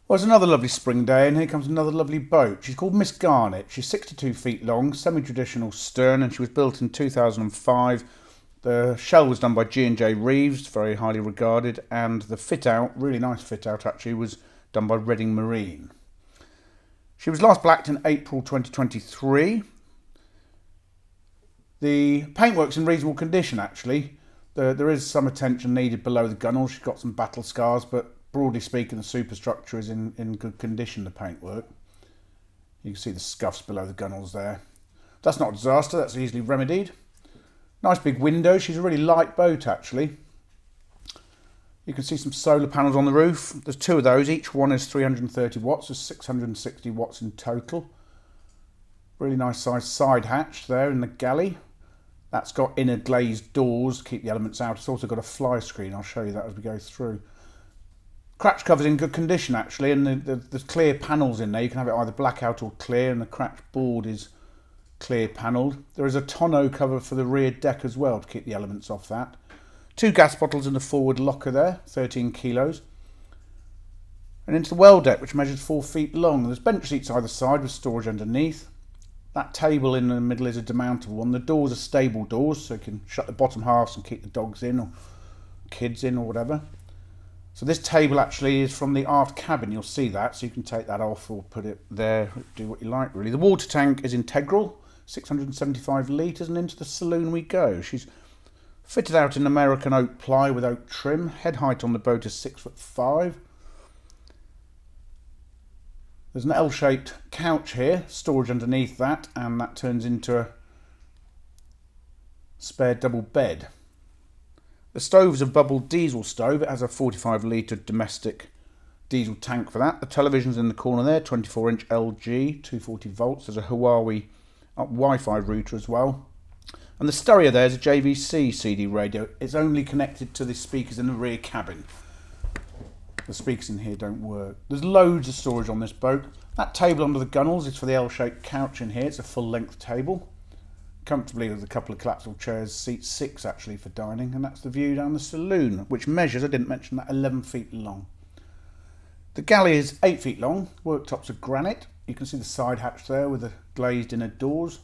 Well, it's another lovely spring day, and here comes another lovely boat. She's called Miss Garnet. She's 62 feet long, semi-traditional stern, and she was built in 2005. The shell was done by G&J Reeves, very highly regarded, and the fit-out, really nice fit-out actually, was done by Reading Marine. She was last blacked in April 2023. The paintwork's in reasonable condition actually. There is some attention needed below the gunnel. She's got some battle scars, but broadly speaking, the superstructure is in good condition, the paintwork. You can see the scuffs below the gunnels there. That's not a disaster, that's easily remedied. Nice big window. She's a really light boat actually. You can see some solar panels on the roof. There's two of those, each one is 330 watts, there's 660 watts in total. Really nice sized side hatch there in the galley. That's got inner glazed doors to keep the elements out. It's also got a fly screen, I'll show you that as we go through. Cratch cover's in good condition actually, and there's clear panels in there. You can have it either blackout or clear, and the cratch board is clear panelled. There is a tonneau cover for the rear deck as well to keep the elements off that. Two gas bottles in the forward locker there, 13 kilos. And into the well deck, which measures 4 feet long. There's bench seats either side with storage underneath. That table in the middle is a demountable one. The doors are stable doors, so you can shut the bottom halves and keep the dogs in or kids in or whatever. So this table actually is from the aft cabin, you'll see that, so you can take that off or put it there, do what you like really. The water tank is integral, 675 litres, and into the saloon we go. She's fitted out in American oak ply with oak trim. Head height on the boat is 6'5". There's an L-shaped couch here, storage underneath that, and that turns into a spare double bed. The stove's a bubbled diesel stove. It has a 45 litre domestic diesel tank for that. The television's in the corner there, 24-inch LG, 240 volts. There's a Huawei Wi-Fi router as well. And the stereo there is a JVC CD radio. It's only connected to the speakers in the rear cabin. The speakers in here don't work. There's loads of storage on this boat. That table under the gunnels is for the L-shaped couch in here. It's a full-length table. Comfortably with a couple of collapsible chairs, seat 6 actually for dining, and that's the view down the saloon, which measures, I didn't mention that, 11 feet long. The galley is 8 feet long, worktops are granite. You can see the side hatch there with the glazed inner doors.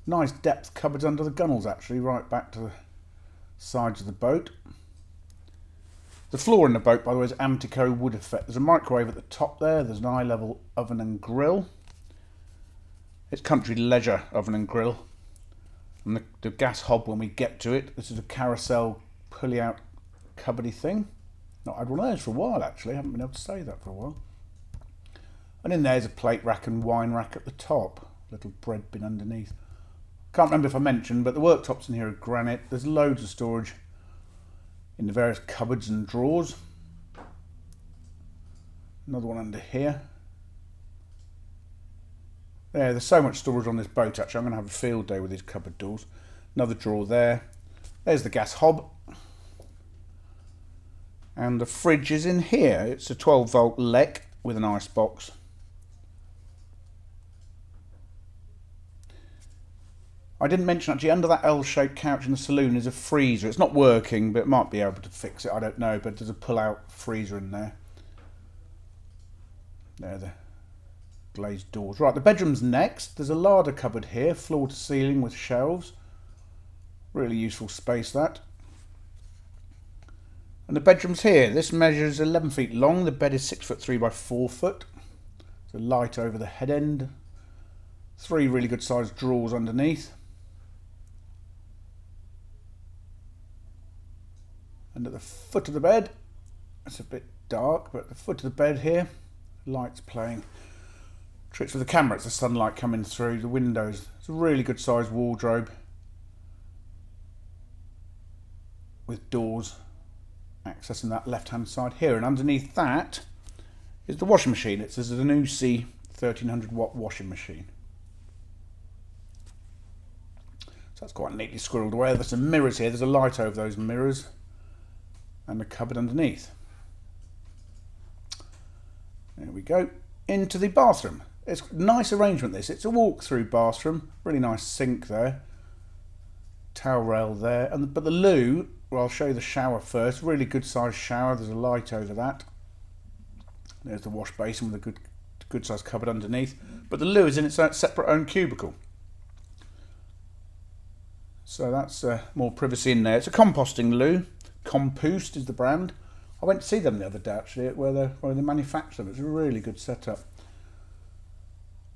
Nice depth cupboards under the gunnels actually, right back to the sides of the boat. The floor in the boat, by the way, is Amtico wood effect. There's a microwave at the top there, there's an eye-level oven and grill. It's country leisure oven and grill, and the gas hob when we get to it. This is a carousel pulley out cupboardy thing. Not had one of those for a while actually, I haven't been able to say that for a while. And in there's a plate rack and wine rack at the top, little bread bin underneath. Can't remember if I mentioned, but the worktops in here are granite. There's loads of storage in the various cupboards and drawers. Another one under here. Yeah, there's so much storage on this boat actually. I'm going to have a field day with these cupboard doors. Another drawer there. There's the gas hob. And the fridge is in here. It's a 12 volt LEC with an ice box. I didn't mention actually, under that L-shaped couch in the saloon is a freezer. It's not working, but it might be able to fix it, I don't know. But there's a pull-out freezer in there. There, the glazed doors. Right, the bedroom's next. There's a larder cupboard here, floor to ceiling with shelves. Really useful space, that. And the bedroom's here. This measures 11 feet long. The bed is 6'3" by 4 foot. There's a light over the head end. 3 really good sized drawers underneath. And at the foot of the bed, it's a bit dark, but at the foot of the bed here, lights playing tricks with the camera. It's the sunlight coming through the windows. It's a really good sized wardrobe with doors accessing that left hand side here, and underneath that is the washing machine. It's a Zanussi 1300 watt washing machine. So that's quite neatly squirreled away. There's some mirrors here. There's a light over those mirrors and a cupboard underneath. There we go. Into the bathroom. It's a nice arrangement this. It's a walk-through bathroom. Really nice sink there. Towel rail there. But the loo, well, I'll show you the shower first. Really good sized shower. There's a light over that. There's the wash basin with a good sized cupboard underneath. But the loo is in its own separate own cubicle. So that's more privacy in there. It's a composting loo. Compost is the brand. I went to see them the other day actually, where they manufacture them. It's a really good setup.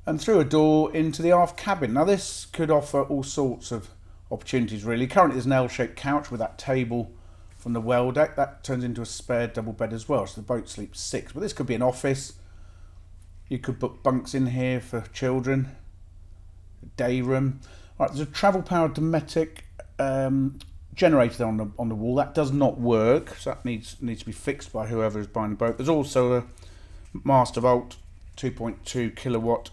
And through a door into the aft cabin. Now this could offer all sorts of opportunities really. Currently there's an L-shaped couch with that table from the well deck. That turns into a spare double bed as well, so the boat sleeps 6. But this could be an office. You could book bunks in here for children. A day room. Right, there's a travel powered Dometic generator on the wall. That does not work, so that needs to be fixed by whoever is buying the boat. There's also a Master Volt 2.2 kilowatt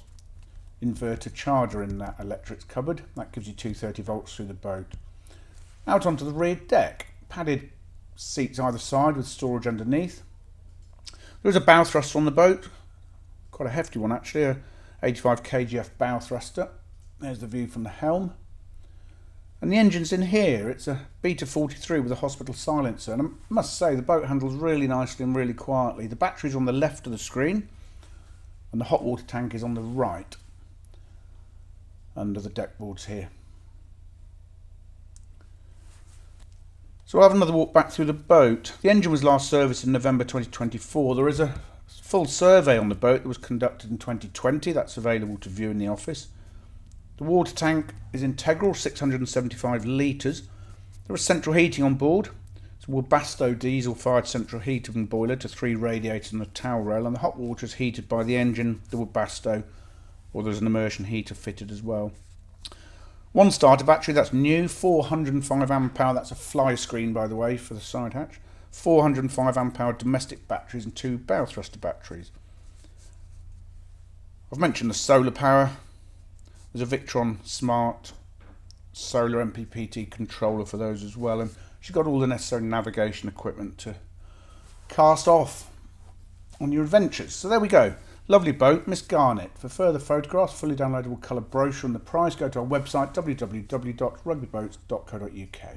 inverter charger in that electrics cupboard. That gives you 230 volts through the boat. Out onto the rear deck, padded seats either side with storage underneath. There's a bow thruster on the boat, quite a hefty one actually, a 85 kgf bow thruster. There's the view from the helm. And the engine's in here. It's a Beta 43 with a hospital silencer, and I must say the boat handles really nicely and really quietly. The battery's on the left of the screen and the hot water tank is on the right under the deck boards here. So I'll have another walk back through the boat. The engine was last serviced in November 2024. There is a full survey on the boat that was conducted in 2020. That's available to view in the office. The water tank is integral, 675 litres. There is central heating on board. It's a Webasto diesel-fired central heating boiler to 3 radiators and a towel rail, and the hot water is heated by the engine, the Webasto, or there's an immersion heater fitted as well. One starter battery, that's new, 405 amp hour. That's a fly screen, by the way, for the side hatch. 405 amp hour domestic batteries and 2 bow thruster batteries. I've mentioned the solar power. There's a Victron Smart Solar MPPT controller for those as well, and she's got all the necessary navigation equipment to cast off on your adventures. So there we go. Lovely boat, Miss Garnet. For further photographs, fully downloadable colour brochure and the price, go to our website www.rugbyboats.co.uk.